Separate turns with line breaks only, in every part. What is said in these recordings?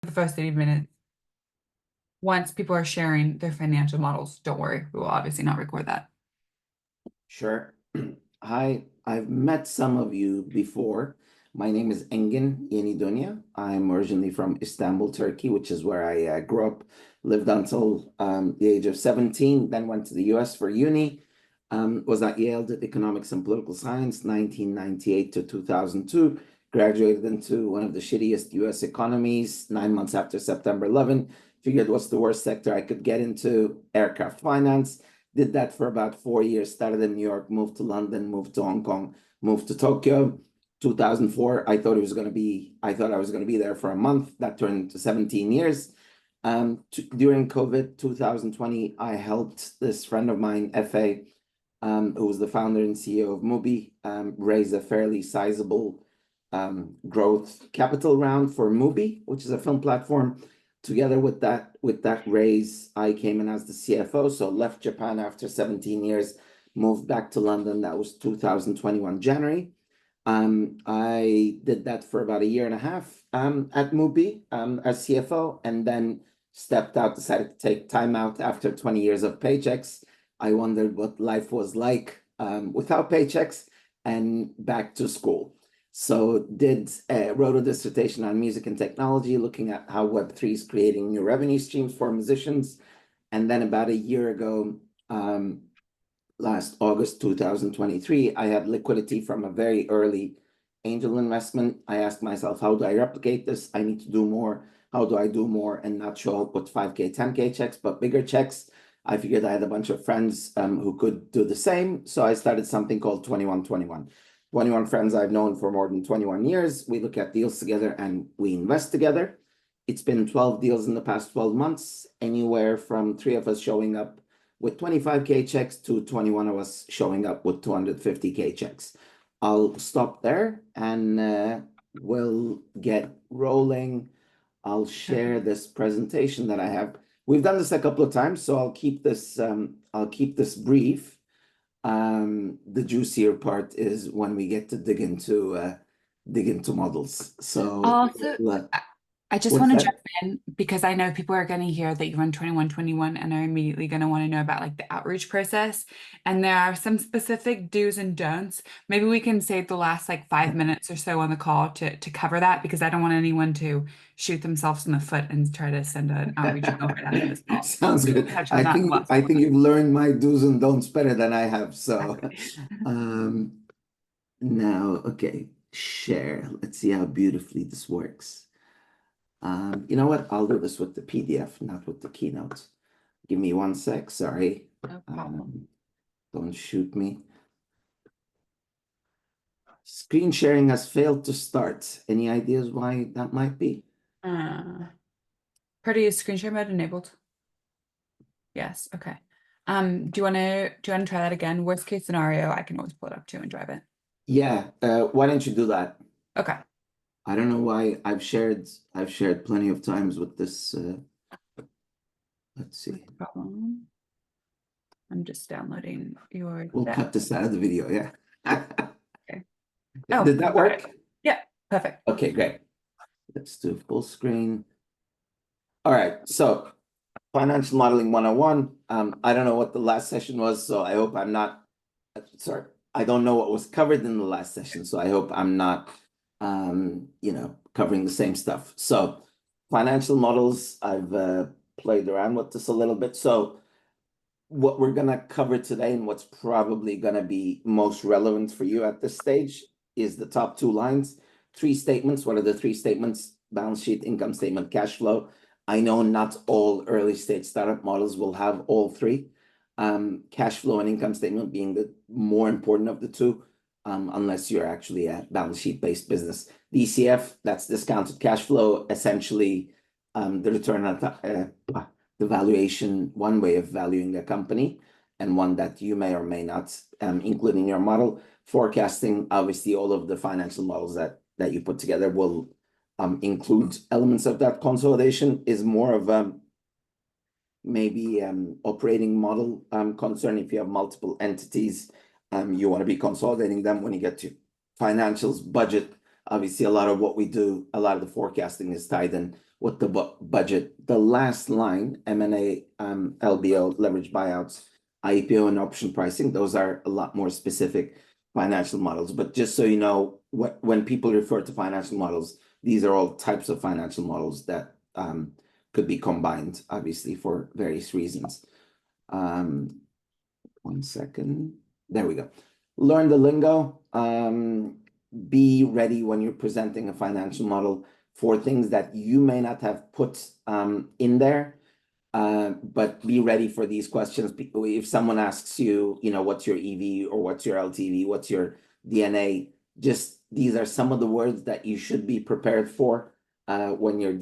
the first 30 minutes. Once people are sharing their financial models, don't worry, we will obviously not record that.
Sure. Hi, I've met some of you before. My name is Engin, Yenidunya. I'm originally from Istanbul, Turkey, which is where I grew up, lived until the age of 17, then went to the US for uni. Was at Yale, did economics and political science, 1998 to 2002. Graduated into one of the shittiest US economies 9 months after September 11. Figured what's the worst sector I could get into? Aircraft finance. Did that for about 4 years, started in New York, moved to London, moved to Hong Kong, moved to Tokyo. 2004, I thought I was going to be there for a month. That turned into 17 years. During COVID 2020, I helped this friend of mine, FA, who was the founder and CEO of MUBI, raise a fairly sizable growth capital round for MUBI, which is a film platform. Together with that raise, I came in as the CFO, so left Japan after 17 years, moved back to London. That was 2021 January. I did that for about a year and a half at MUBI as CFO, and then stepped out, decided to take time out after 20 years of paychecks. I wondered what life was like without paychecks, and back to school. So wrote a dissertation on music and technology, looking at how Web3 is creating new revenue streams for musicians. And then about a year ago, last August 2023, I had liquidity from a very early angel investment. I asked myself, how do I replicate this? I need to do more. How do I do more and not show up with 5K, 10K checks, but bigger checks? I figured I had a bunch of friends who could do the same. So I started something called 2121. 21 friends I've known for more than 21 years. We look at deals together and we invest together. It's been 12 deals in the past 12 months, anywhere from 3 of us showing up with 25K checks to 21 of us showing up with 250K checks. I'll stop there and we'll get rolling. I'll share this presentation that I have. We've done this a couple of times, so I'll keep this brief. The juicier part is when we get to dig into models. So
Also, I just
what's
want to
that?
jump in because I know people are going to hear that you run 2121 and are immediately going to want to know about like the outreach process. And there are some specific do's and don'ts. Maybe we can save the last like 5 minutes or so on the call to cover that, because I don't want anyone to shoot themselves in the foot and try to send an outreach email right after this call.
Sounds good.
Touch on that
I think you've learned my do's and don'ts better than I have. So now, okay, share. Let's see how beautifully this works. You know what? I'll do this with the PDF, not with the keynotes. Give me 1 sec. Sorry.
No problem.
Don't shoot me. Screen sharing has failed to start. Any ideas why that might be?
Pretty is screen share mode enabled? Yes. Okay. Do you want to try that again? Worst case scenario, I can always pull it up too and drive it.
Yeah. Why don't you do that?
Okay.
I don't know why I've shared plenty of times with this. Let's see.
No problem. I'm just downloading your
We'll
deck.
cut this out of the video. Yeah.
Okay.
Did that work?
Yeah. Perfect.
Okay, great. Let's do full screen. All right. So financial modeling 101. I don't know what the last session was, so I hope I'm not, sorry. I don't know what was covered in the last session, so I hope I'm not covering the same stuff. So financial models, I've played around with this a little bit. So what we're gonna cover today, and what's probably gonna be most relevant for you at this stage, is the top 2 lines. 3 statements. What are the 3 statements? Balance sheet, income statement, cash flow. I know not all early stage startup models will have all 3. Cash flow and income statement being the more important of the 2, unless you're actually a balance sheet based business. DCF, that's discounted cash flow, essentially the return on the valuation, one way of valuing a company, and one that you may or may not include in your model. Forecasting, obviously, all of the financial models that you put together will include elements of that. Consolidation is more of maybe operating model concern. If you have multiple entities, you want to be consolidating them. When you get to financials, budget, obviously a lot of what we do, a lot of the forecasting is tied in what the budget, the last line, M&A, LBO, leverage buyouts, IPO, and option pricing, those are a lot more specific financial models. But just so you know, when people refer to financial models, these are all types of financial models that could be combined, obviously, for various reasons. 1 second. There we go. Learn the lingo. Be ready when you're presenting a financial model for things that you may not have put in there. But be ready for these questions. If someone asks you, what's your EV or what's your LTV, what's your DNA, just these are some of the words that you should be prepared for when you're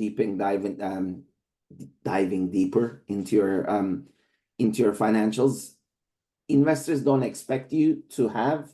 diving deeper into your financials. Investors don't expect you to have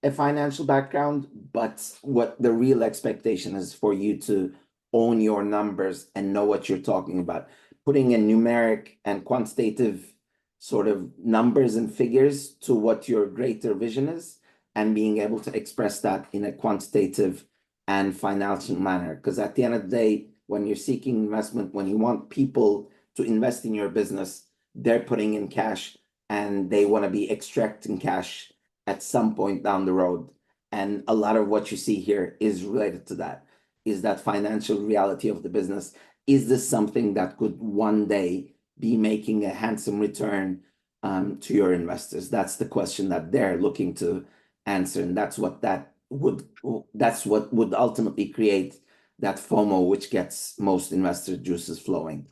a financial background, but what the real expectation is for you to own your numbers and know what you're talking about. Putting in numeric and quantitative sort of numbers and figures to what your greater vision is, and being able to express that in a quantitative and financial manner. Because at the end of the day, when you're seeking investment, when you want people to invest in your business, they're putting in cash and they want to be extracting cash at some point down the road. And a lot of what you see here is related to that, is that financial reality of the business. Is this something that could one day be making a handsome return to your investors? That's the question that they're looking to answer. And that's what would ultimately create that FOMO, which gets most investor juices flowing.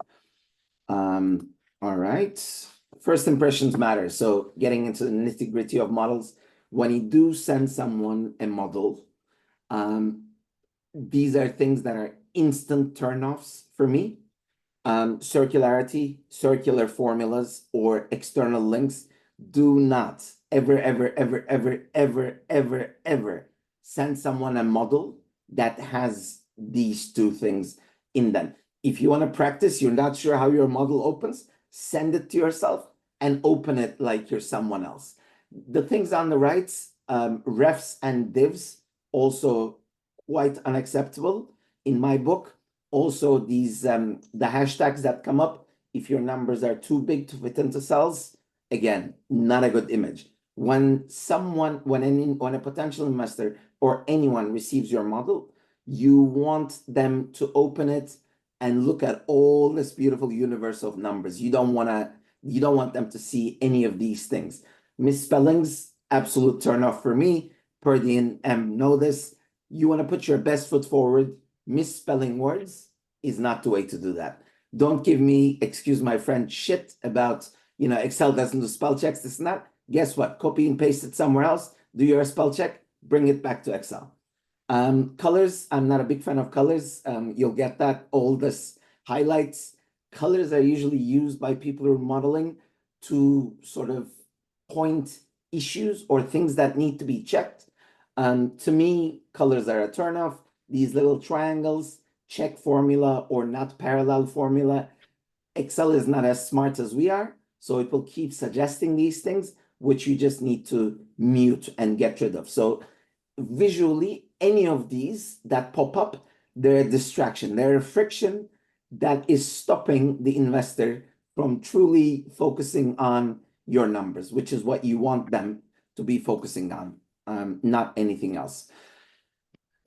All right. First impressions matter. So getting into the nitty-gritty of models, when you do send someone a model, these are things that are instant turnoffs for me. Circularity, circular formulas, or external links. Do not ever, ever, ever, ever, ever, ever, ever send someone a model that has these two things in them. If you want to practice, you're not sure how your model opens, send it to yourself and open it like you're someone else. The things on the right, refs and divs, also quite unacceptable in my book. Also, these the hashtags that come up, if your numbers are too big to fit into cells, again, not a good image. When a potential investor or anyone receives your model, you want them to open it and look at all this beautiful universe of numbers. You don't want them to see any of these things. Misspellings, absolute turnoff for me. Per the know this. You want to put your best foot forward. Misspelling words is not the way to do that. Don't give me, excuse my French, shit about, Excel doesn't do spell checks, this and that. Guess what? Copy and paste it somewhere else. Do your spell check, bring it back to Excel. Colors, I'm not a big fan of colors. You'll get that, all this highlights. Colors are usually used by people who are modeling to sort of point issues or things that need to be checked. To me, colors are a turnoff. These little triangles, check formula or not parallel formula. Excel is not as smart as we are, so it will keep suggesting these things, which you just need to mute and get rid of. So visually, any of these that pop up, they're a distraction. They're a friction that is stopping the investor from truly focusing on your numbers, which is what you want them to be focusing on, not anything else.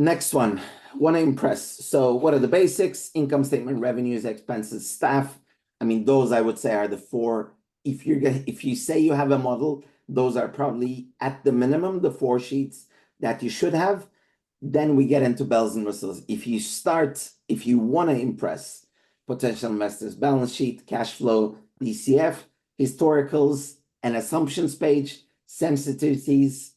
Next one, want to impress. So what are the basics? Income statement, revenues, expenses, staff. I mean, those I would say are the four. If you say you have a model, those are probably at the minimum the 4 sheets that you should have. Then we get into bells and whistles. If you want to impress potential investors, balance sheet, cash flow, DCF, historicals, an assumptions page, sensitivities,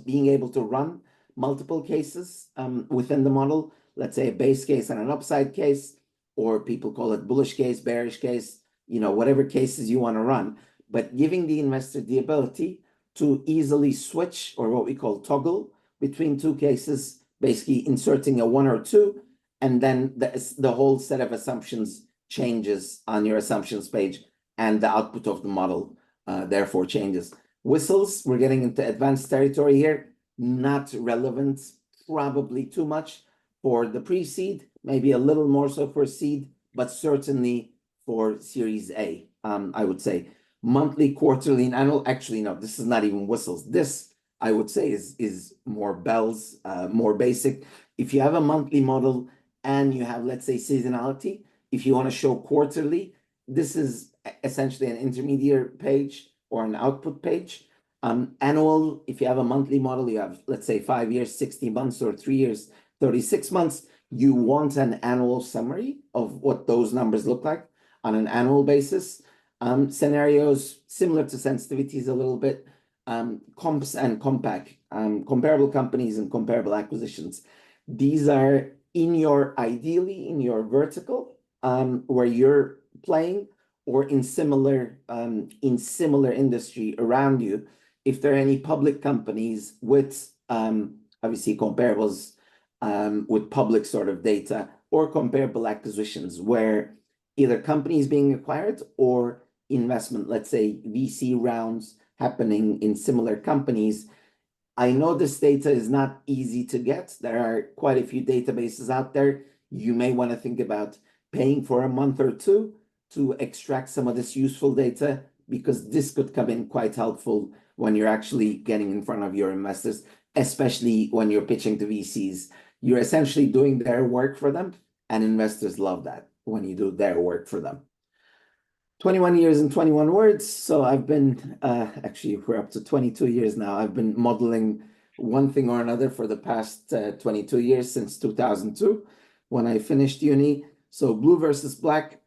being able to run multiple cases within the model, let's say a base case and an upside case, or people call it bullish case, bearish case, whatever cases you want to run, but giving the investor the ability to easily switch, or what we call toggle, between 2 cases, basically inserting a 1 or 2, and then the whole set of assumptions changes on your assumptions page, and the output of the model therefore changes. Whistles, we're getting into advanced territory here, not relevant, probably too much for the pre-seed, maybe a little more so for seed, but certainly for Series A, I would say. Monthly, quarterly, and annual. Actually, no, this is not even whistles. This, I would say, is more bells, more basic. If you have a monthly model and you have, let's say, seasonality, if you want to show quarterly, this is essentially an intermediate page or an output page. Annual, if you have a monthly model, you have, let's say, 5 years, 60 months, or 3 years, 36 months. You want an annual summary of what those numbers look like on an annual basis. Scenarios similar to sensitivities a little bit. Comps and compact, comparable companies and comparable acquisitions. These are ideally in your vertical, where you're playing, or in similar industry around you. If there are any public companies with obviously comparables, with public sort of data, or comparable acquisitions where either companies being acquired or investment, let's say VC rounds happening in similar companies. I know this data is not easy to get. There are quite a few databases out there. You may want to think about paying for a month or two to extract some of this useful data, because this could come in quite helpful when you're actually getting in front of your investors, especially when you're pitching to VCs. You're essentially doing their work for them, and investors love that when you do their work for them. 21 years and 21 words. So I've been, actually, we're up to 22 years now. I've been modeling one thing or another for the past 22 years, since 2002, when I finished uni. So blue versus black,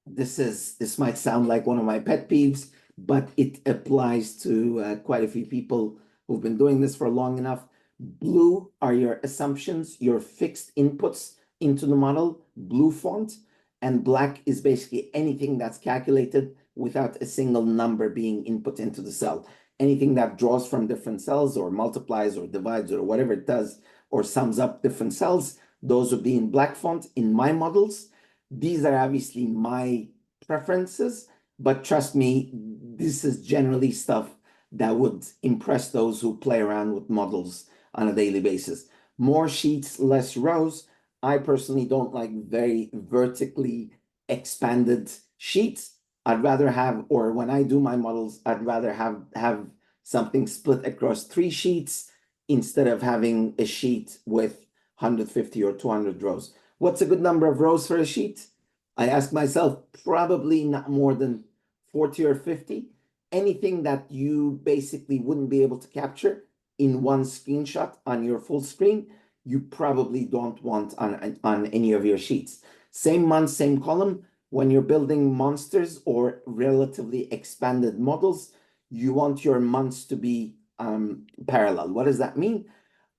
this might sound like one of my pet peeves, but it applies to quite a few people who've been doing this for long enough. Blue are your assumptions, your fixed inputs into the model, blue font, and black is basically anything that's calculated without a single number being input into the cell. Anything that draws from different cells, or multiplies, or divides, or whatever it does, or sums up different cells, those would be in black font in my models. These are obviously my preferences, but trust me, this is generally stuff that would impress those who play around with models on a daily basis. More sheets, less rows. I personally don't like very vertically expanded sheets. I'd rather have, or when I do my models, I'd rather have something split across 3 sheets instead of having a sheet with 150 or 200 rows. What's a good number of rows for a sheet? I ask myself, probably not more than 40 or 50. Anything that you basically wouldn't be able to capture in one screenshot on your full screen, you probably don't want on any of your sheets. Same month, same column. When you're building monsters or relatively expanded models, you want your months to be parallel. What does that mean?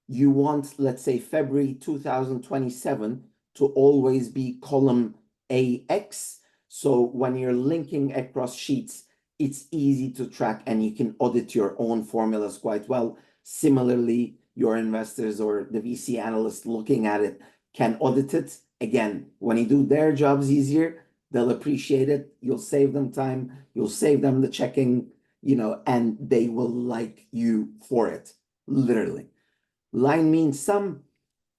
You want, let's say, February 2027 to always be column AX. So when you're linking across sheets, it's easy to track, and you can audit your own formulas quite well. Similarly, your investors or the VC analyst looking at it can audit it. Again, when you do their jobs easier, they'll appreciate it. You'll save them time. You'll save them the checking, and they will like you for it, literally. Line means sum.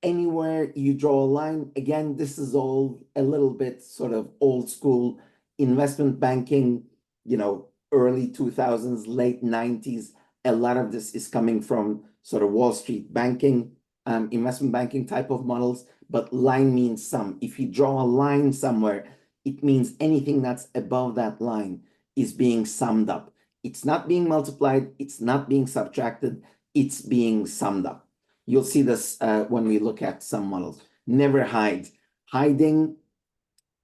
Anywhere you draw a line, again, this is all a little bit sort of old school investment banking, early 2000s, late 90s. A lot of this is coming from sort of Wall Street banking, investment banking type of models, but line means sum. If you draw a line somewhere, it means anything that's above that line is being summed up. It's not being multiplied, it's not being subtracted, it's being summed up. You'll see this when we look at some models. Never hide. Hiding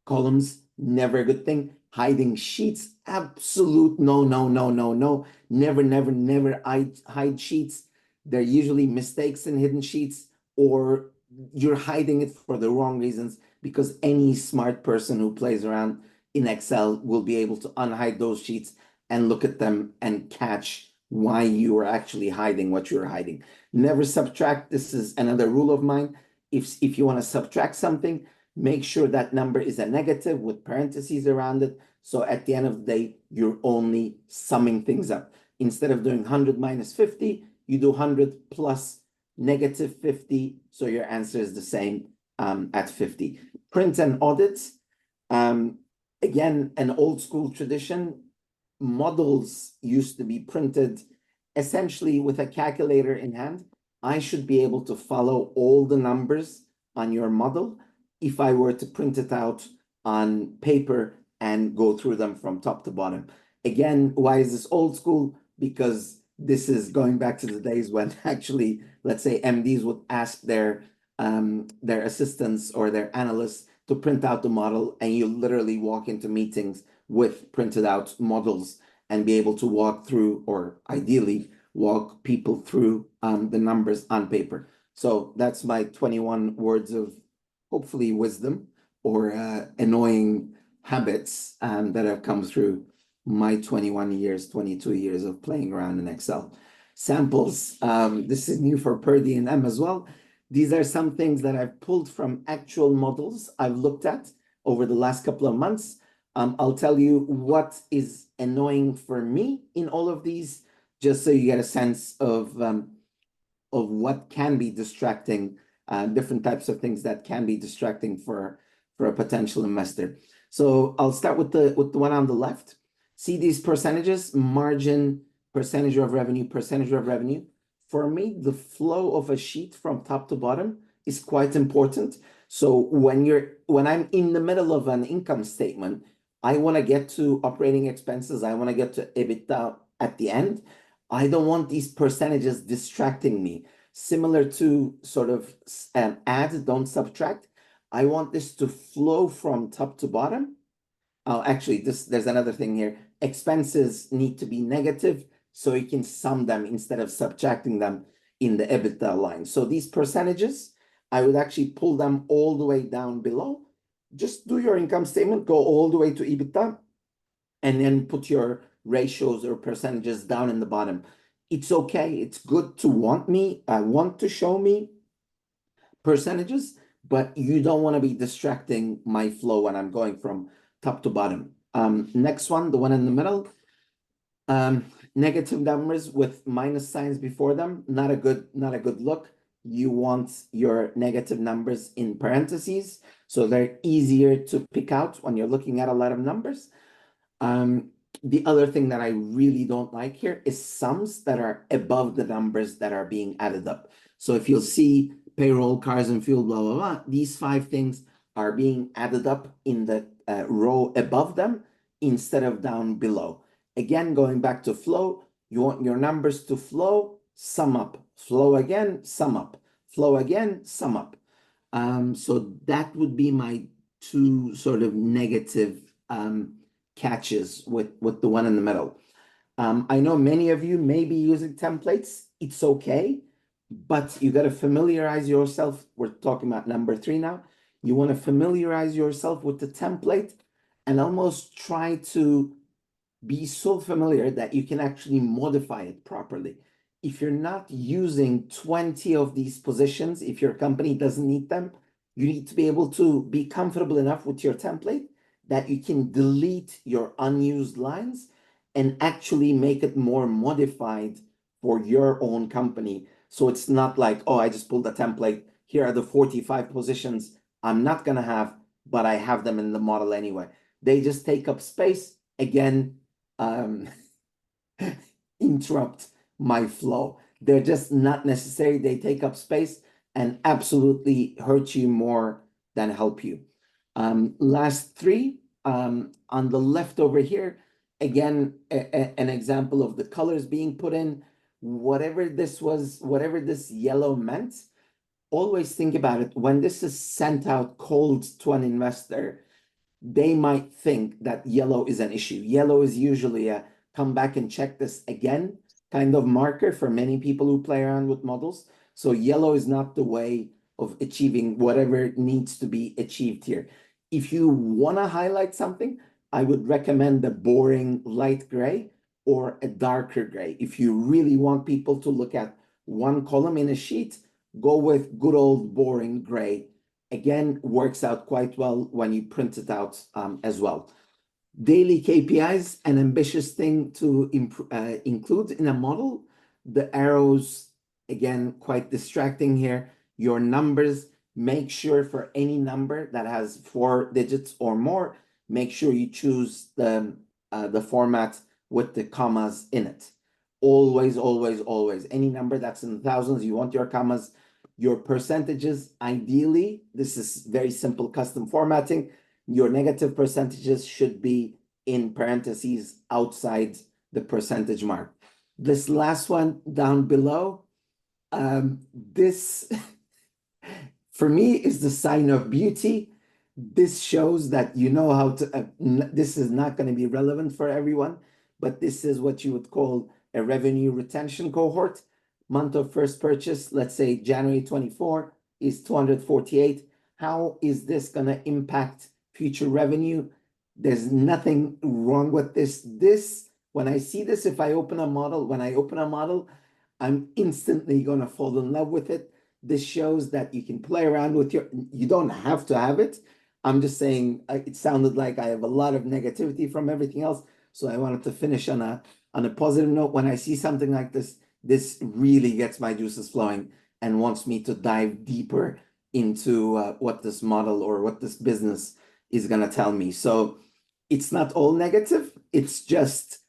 columns, never a good thing. Hiding sheets, absolute no, no, no, no, no. Never, never, never hide sheets. There are usually mistakes in hidden sheets, or you're hiding it for the wrong reasons, because any smart person who plays around in Excel will be able to unhide those sheets and look at them and catch why you are actually hiding what you're hiding. Never subtract. This is another rule of mine. If you want to subtract something, make sure that number is a negative with parentheses around it. So at the end of the day, you're only summing things up. Instead of doing 100 minus 50, you do 100 plus negative 50. So your answer is the same. at 50. Print and audits, um, again, an old school tradition. Models used to be printed essentially with a calculator in hand. I should be able to follow all the numbers on your model if I were to print it out on paper and go through them from top to bottom. Again, why is this old school? Because this is going back to the days when actually, let's say MDs would ask their assistants or their analysts to print out the model, and you literally walk into meetings with printed out models and be able to walk through, or ideally walk people through the numbers on paper. So that's my 21 words of hopefully wisdom or annoying habits that have come through my 21 years, 22 years of playing around in Excel. Samples, this is new for Purdy and M as well. These are some things that I've pulled from actual models I've looked at over the last couple of months. I'll tell you what is annoying for me in all of these, just so you get a sense of what can be distracting, different types of things that can be distracting for a potential investor. So I'll start with the one on the left. See these percentages: margin, percentage of revenue, percentage of revenue. For me, the flow of a sheet from top to bottom is quite important. So when I'm in the middle of an income statement, I want to get to operating expenses, I want to get to EBITDA at the end. I don't want these percentages distracting me. Similar to sort of add, don't subtract. I want this to flow from top to bottom. Oh, actually, there's another thing here. Expenses need to be negative, so you can sum them instead of subtracting them in the EBITDA line. So these percentages, I would actually pull them all the way down below. Just do your income statement, go all the way to EBITDA, and then put your ratios or percentages down in the bottom. It's okay. It's good to want to show me percentages, but you don't want to be distracting my flow when I'm going from top to bottom. Next one, the one in the middle. Negative numbers with minus signs before them, not a good look. You want your negative numbers in parentheses, so they're easier to pick out when you're looking at a lot of numbers. The other thing that I really don't like here is sums that are above the numbers that are being added up. So if you'll see payroll, cars and fuel, blah, blah, blah, these 5 things are being added up in the row above them instead of down below. Again, going back to flow, you want your numbers to flow, sum up, flow again, sum up, flow again, sum up. So that would be my 2 sort of negative catches with the one in the middle. I know many of you may be using templates. It's okay, but you got to familiarize yourself. We're talking about number 3 now. You want to familiarize yourself with the template and almost try to be so familiar that you can actually modify it properly. If you're not using 20 of these positions, if your company doesn't need them, you need to be able to be comfortable enough with your template that you can delete your unused lines and actually make it more modified for your own company. So it's not like, oh, I just pulled a template. Here are the 45 positions I'm not going to have, but I have them in the model anyway. They just take up space. Again, interrupt my flow. They're just not necessary. They take up space and absolutely hurt you more than help you. Last 3, on the left over here, again, an example of the colors being put in. Whatever this was, whatever this yellow meant, always think about it. When this is sent out cold to an investor, they might think that yellow is an issue. Yellow is usually a come back and check this again kind of marker for many people who play around with models. So yellow is not the way of achieving whatever needs to be achieved here. If you want to highlight something, I would recommend the boring light gray or a darker gray. If you really want people to look at one column in a sheet, go with good old boring gray. Again, works out quite well when you print it out as well. Daily KPIs, an ambitious thing to include in a model. The arrows, again, quite distracting here. Your numbers, make sure for any number that has 4 digits or more, make sure you choose the format with the commas in it. Always, always, always. Any number that's in the thousands, you want your commas, your percentages. Ideally, this is very simple custom formatting. Your negative percentages should be in parentheses outside the percentage mark. This last one down below, this for me is the sign of beauty. This shows that you know how to, this is not going to be relevant for everyone, but this is what you would call a revenue retention cohort. Month of first purchase, let's say January 24 is 248. How is this going to impact future revenue? There's nothing wrong with this. When I see this, if I open a model, when I open a model, I'm instantly going to fall in love with it. This shows that you can play around with you don't have to have it. I'm just saying it sounded like I have a lot of negativity from everything else. So I wanted to finish on a positive note. When I see something like this really gets my juices flowing and wants me to dive deeper into what this model or what this business is going to tell me. So it's not all negative. It's just,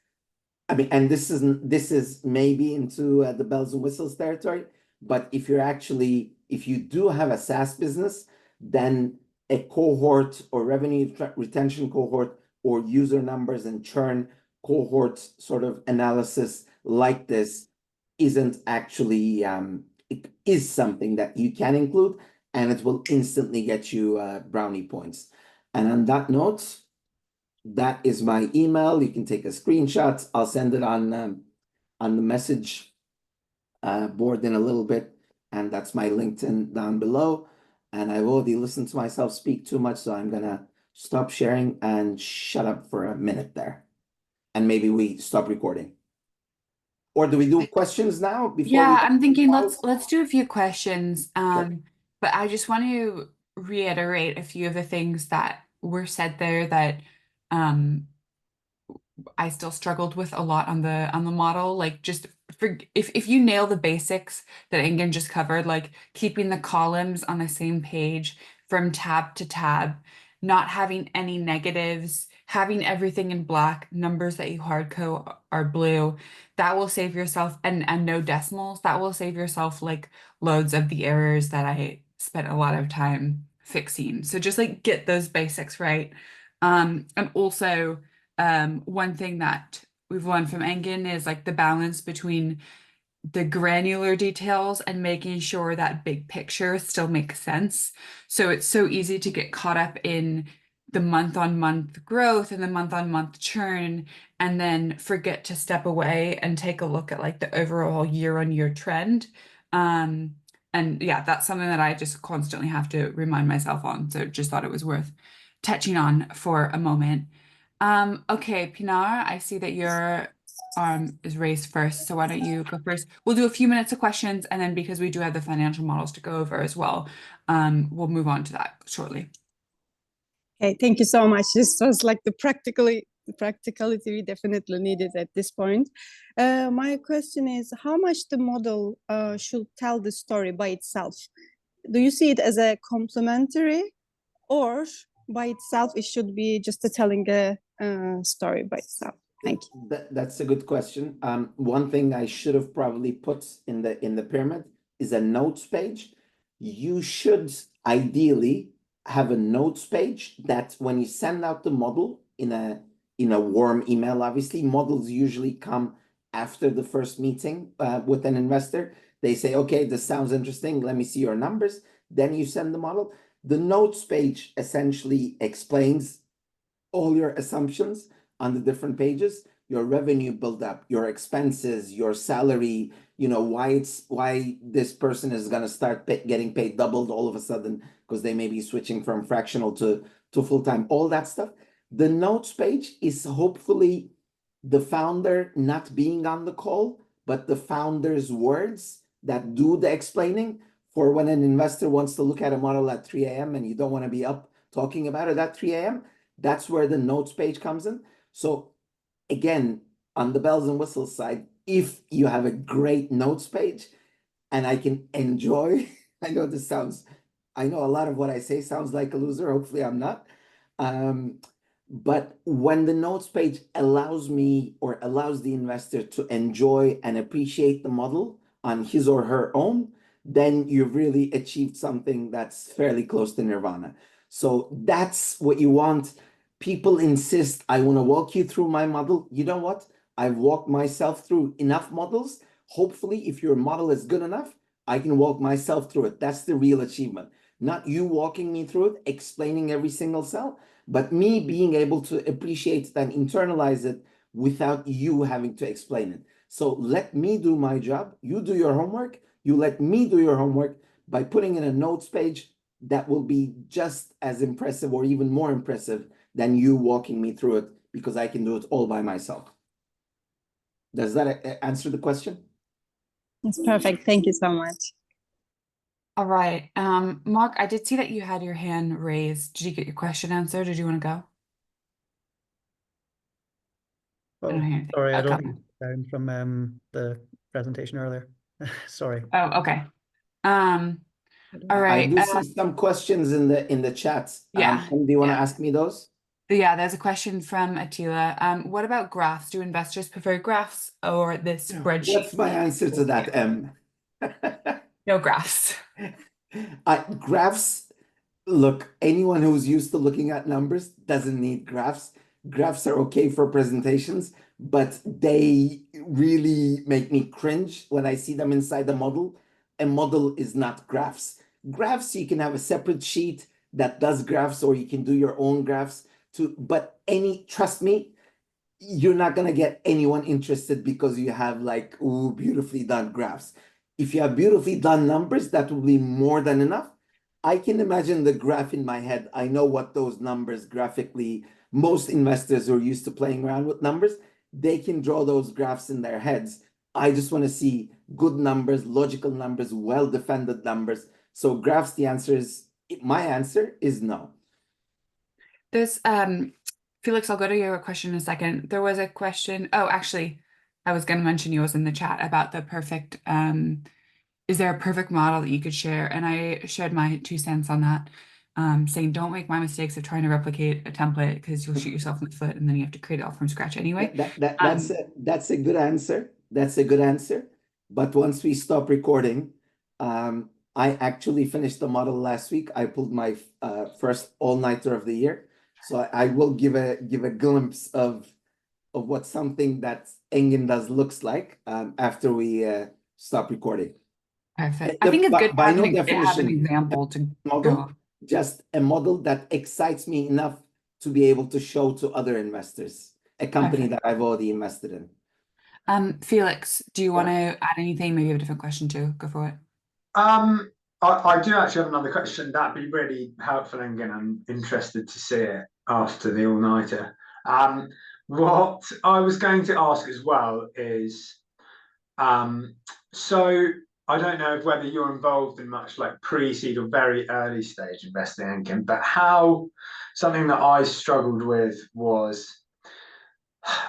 I mean, and this is maybe into the bells and whistles territory. But if you do have a SaaS business, then a cohort or revenue retention cohort or user numbers and churn cohort sort of analysis like this isn't actually, it is something that you can include, and it will instantly get you brownie points. And on that note, that is my email. You can take a screenshot. I'll send it on the message board in a little bit, and that's my LinkedIn down below. And I've already listened to myself speak too much, so I'm gonna stop sharing and shut up for a minute there. And maybe we stop recording. Or do we do questions now before we
Yeah,
go
I'm
to the
thinking
models?
let's do a few questions.
Sure.
But I just want to reiterate a few of the things that were said there that um I still struggled with a lot on the model. Like just for if you nail the basics that Engin just covered, like keeping the columns on the same page from tab to tab, not having any negatives, having everything in black, numbers that you hard code are blue, that will save yourself and no decimals, that will save yourself like loads of the errors that I spent a lot of time fixing. So just like get those basics right. And also one thing that we've learned from Engin is like the balance between the granular details and making sure that big picture still makes sense. So it's so easy to get caught up in the month-on-month growth and the month-on-month churn, and then forget to step away and take a look at like the overall year-on-year trend. Um, and yeah, that's something that I just constantly have to remind myself on. So just thought it was worth touching on for a moment. Okay, Pinar, I see that your arm is raised first, so why don't you go first? We'll do a few minutes of questions, and then because we do have the financial models to go over as well, we'll move on to that shortly.
Okay, thank you so much. This was like the practicality we definitely needed at this point. My question is, how much the model should tell the story by itself? Do you see it as a complementary, or by itself it should be just telling a story by itself? Thank you.
That's a good question. One thing I should have probably put in the pyramid is a notes page. You should ideally have a notes page that when you send out the model in a warm email, obviously models usually come after the first meeting with an investor. They say, okay, this sounds interesting. Let me see your numbers. Then you send the model. The notes page essentially explains all your assumptions on the different pages, your revenue buildup, your expenses, your salary, why this person is going to start getting paid doubled all of a sudden because they may be switching from fractional to full-time, all that stuff. The notes page is hopefully the founder not being on the call, but the founder's words that do the explaining for when an investor wants to look at a model at 3 a.m. and you don't want to be up talking about it at 3 a.m. That's where the notes page comes in. So again, on the bells and whistles side, if you have a great notes page and I can enjoy, I know this sounds I know a lot of what I say sounds like a loser. Hopefully I'm not. Um, but when the notes page allows me or allows the investor to enjoy and appreciate the model on his or her own, then you've really achieved something that's fairly close to nirvana. So that's what you want. People insist, I want to walk you through my model. You know what? I've walked myself through enough models. Hopefully, if your model is good enough, I can walk myself through it. That's the real achievement. Not you walking me through it, explaining every single cell, but me being able to appreciate it and internalize it without you having to explain it. So let me do my job. You do your homework. You let me do your homework by putting in a notes page that will be just as impressive or even more impressive than you walking me through it because I can do it all by myself. Does that answer the question?
It's perfect. Thank you so much.
All right. Mark, I did see that you had your hand raised. Did you get your question answered? Did you want to go? I don't
Oh,
hear anything.
sorry, I don't
Okay.
think down from the presentation earlier. Sorry.
Oh, okay. All
I
right.
do see some questions in the chats.
Yeah.
Do you want to
Yeah.
ask me those?
Yeah, there's a question from Attila. What about graphs? Do investors prefer graphs or this spreadsheet?
What's my answer to that, M?
No graphs.
Graphs, look, anyone who's used to looking at numbers doesn't need graphs. Graphs are okay for presentations, but they really make me cringe when I see them inside the model. A model is not graphs. Graphs, you can have a separate sheet that does graphs, or you can do your own graphs too. But trust me, you're not going to get anyone interested because you have like, ooh, beautifully done graphs. If you have beautifully done numbers, that will be more than enough. I can imagine the graph in my head. I know what those numbers graphically, most investors who are used to playing around with numbers, they can draw those graphs in their heads. I just want to see good numbers, logical numbers, well-defended numbers. So graphs, my answer is no.
There's Felix, I'll go to your question in a second. There was a question. Oh, actually, I was going to mention yours in the chat about the perfect is there a perfect model that you could share? And I shared my 2 cents on that, saying don't make my mistakes of trying to replicate a template because you'll shoot yourself in the foot and then you have to create it all from scratch anyway.
That's a good answer. That's a good answer. But once we stop recording, I actually finished the model last week. I pulled my first all-nighter of the year. So I will give a glimpse of what something that Engin does looks like after we stop recording.
Perfect. I think it's good to
By
have
no
an
definition,
example to
model,
go.
just a model that excites me enough to be able to show to other investors, a company
Perfect.
that I've already invested in.
Felix, do you want to add anything? Maybe you have a different question too. Go for it.
I do actually have another question. That'd be really helpful, Engin. I'm interested to see it after the all-nighter. What I was going to ask as well is, so I don't know whether you're involved in much like pre-seed or very early stage investing, Engin, but something that I struggled with was,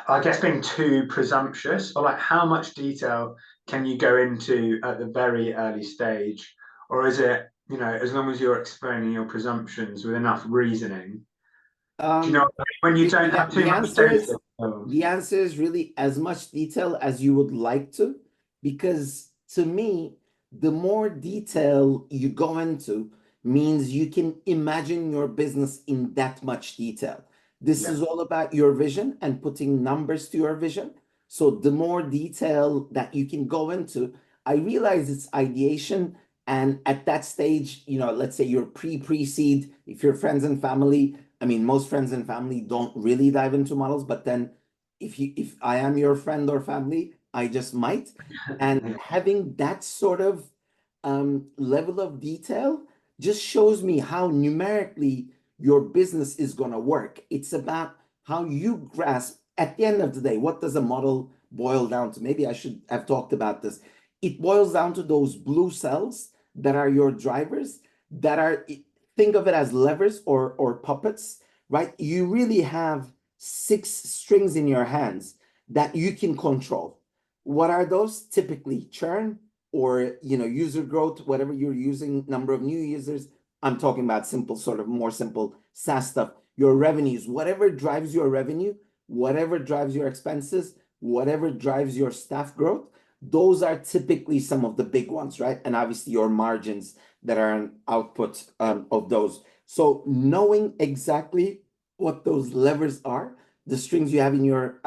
I guess, being too presumptuous, or like how much detail can you go into at the very early stage, or is it, as long as you're explaining your presumptions with enough reasoning, do you know when you don't have too much data?
The answer is really as much detail as you would like to, because to me, the more detail you go into means you can imagine your business in that much detail. This is all about your vision and putting numbers to your vision. So the more detail that you can go into, I realize it's ideation. And at that stage, let's say you're pre-seed, if you're friends and family, I mean, most friends and family don't really dive into models, but then if I am your friend or family, I just might. And having that sort of level of detail just shows me how numerically your business is going to work. It's about how you grasp, at the end of the day, what does a model boil down to? Maybe I should have talked about this. It boils down to those blue cells that are your drivers, think of it as levers or puppets, right? You really have 6 strings in your hands that you can control. What are those? Typically churn or user growth, whatever you're using, number of new users, I'm talking about simple, sort of more simple SaaS stuff. Your revenues, whatever drives your revenue, whatever drives your expenses, whatever drives your staff growth, those are typically some of the big ones, right? And obviously your margins that are an output of those. So knowing exactly what those levers are, the strings you have in your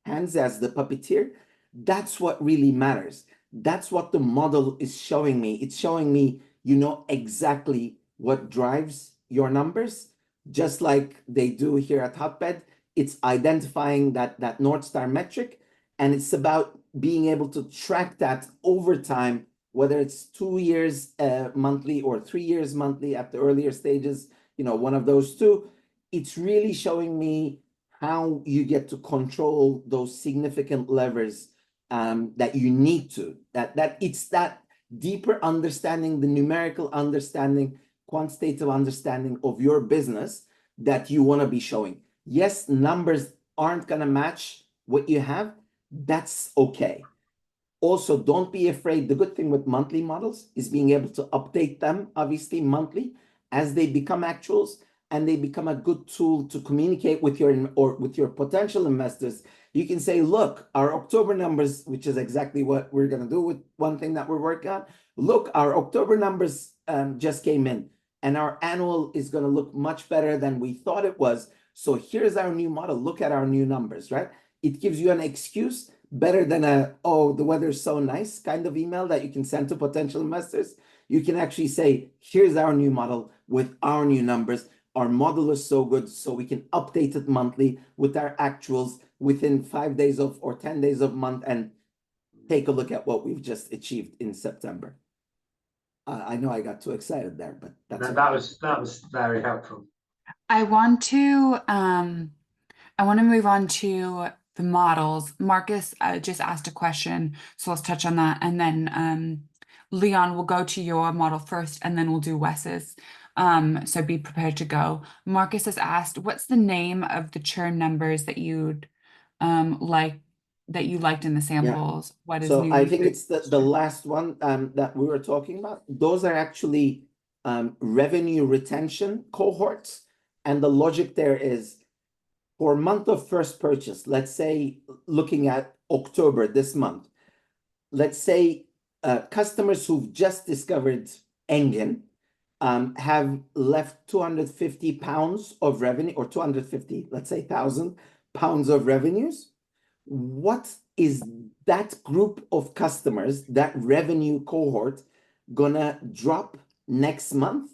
hands as the puppeteer, that's what really matters. That's what the model is showing me. It's showing me, you know, exactly what drives your numbers, just like they do here at Hotbed. It's identifying that North Star metric, and it's about being able to track that over time, whether it's 2 years monthly or 3 years monthly at the earlier stages, you know, one of those two. It's really showing me how you get to control those significant levers that you need to, that it's that deeper understanding, the numerical understanding, quantitative understanding of your business that you want to be showing. Yes, numbers aren't going to match what you have. That's okay. Also, don't be afraid. The good thing with monthly models is being able to update them, obviously, monthly as they become actuals, and they become a good tool to communicate with your potential investors. You can say, look, our October numbers, which is exactly what we're going to do with one thing that we're working on. Look, our October numbers just came in, and our annual is going to look much better than we thought it was. So here's our new model. Look at our new numbers, right? It gives you an excuse better than a, oh, the weather's so nice kind of email that you can send to potential investors. You can actually say, here's our new model with our new numbers. Our model is so good, so we can update it monthly with our actuals within 5 days of or 10 days of month, and take a look at what we've just achieved in September. I know I got too excited there, but that's
No,
okay.
that was very helpful.
I want to move on to the models. Marcus just asked a question, so let's touch on that. And then Leon, will go to your model first, and then we'll do Wes's. So be prepared to go. Marcus has asked, what's the name of the churn numbers that you'd you liked in the samples? What is
So
new
I think
users?
it's the last one that we were talking about. Those are actually revenue retention cohorts. And the logic there is, for month of first purchase, let's say looking at October this month, let's say customers who've just discovered Engin have left 250 pounds of revenue, or 250, let's say 1,000 pounds of revenues. What is that group of customers, that revenue cohort, gonna drop next month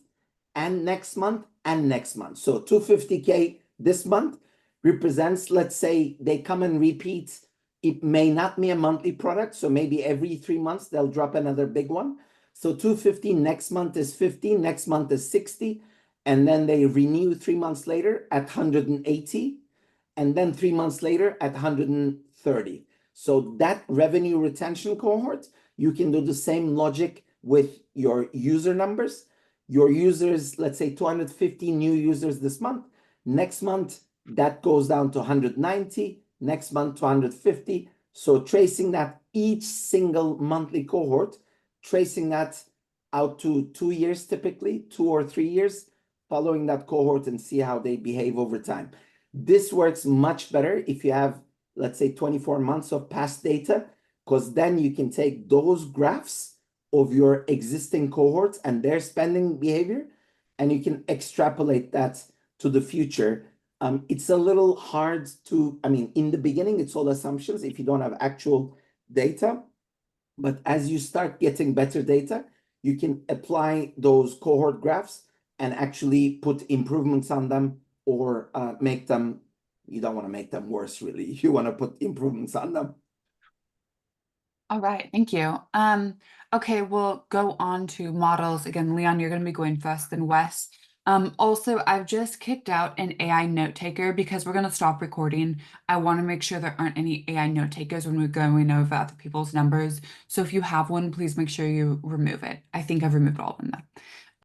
and next month and next month? So 250K this month represents, let's say they come and repeat. It may not be a monthly product, so maybe every 3 months they'll drop another big one. So 250 next month is 50, next month is 60, and then they renew 3 months later at 180, and then 3 months later at 130. So that revenue retention cohort, you can do the same logic with your user numbers. Your users, let's say 250 new users this month. Next month, that goes down to 190. Next month, 250. So tracing that each single monthly cohort, tracing that out to 2 years, typically 2 or 3 years, following that cohort and see how they behave over time. This works much better if you have, let's say, 24 months of past data, because then you can take those graphs of your existing cohorts and their spending behavior, and you can extrapolate that to the future. It's a little hard to, I mean, in the beginning, it's all assumptions if you don't have actual data. But as you start getting better data, you can apply those cohort graphs and actually put improvements on them, or make them, you don't want to make them worse, really. You want to put improvements on them.
All right, thank you. Okay, we'll go on to models. Again, Leon, you're going to be going first, then Wes. Also, I've just kicked out an AI note taker because we're going to stop recording. I want to make sure there aren't any AI note takers when we're going over other people's numbers. So if you have one, please make sure you remove it. I think I've removed all of them though.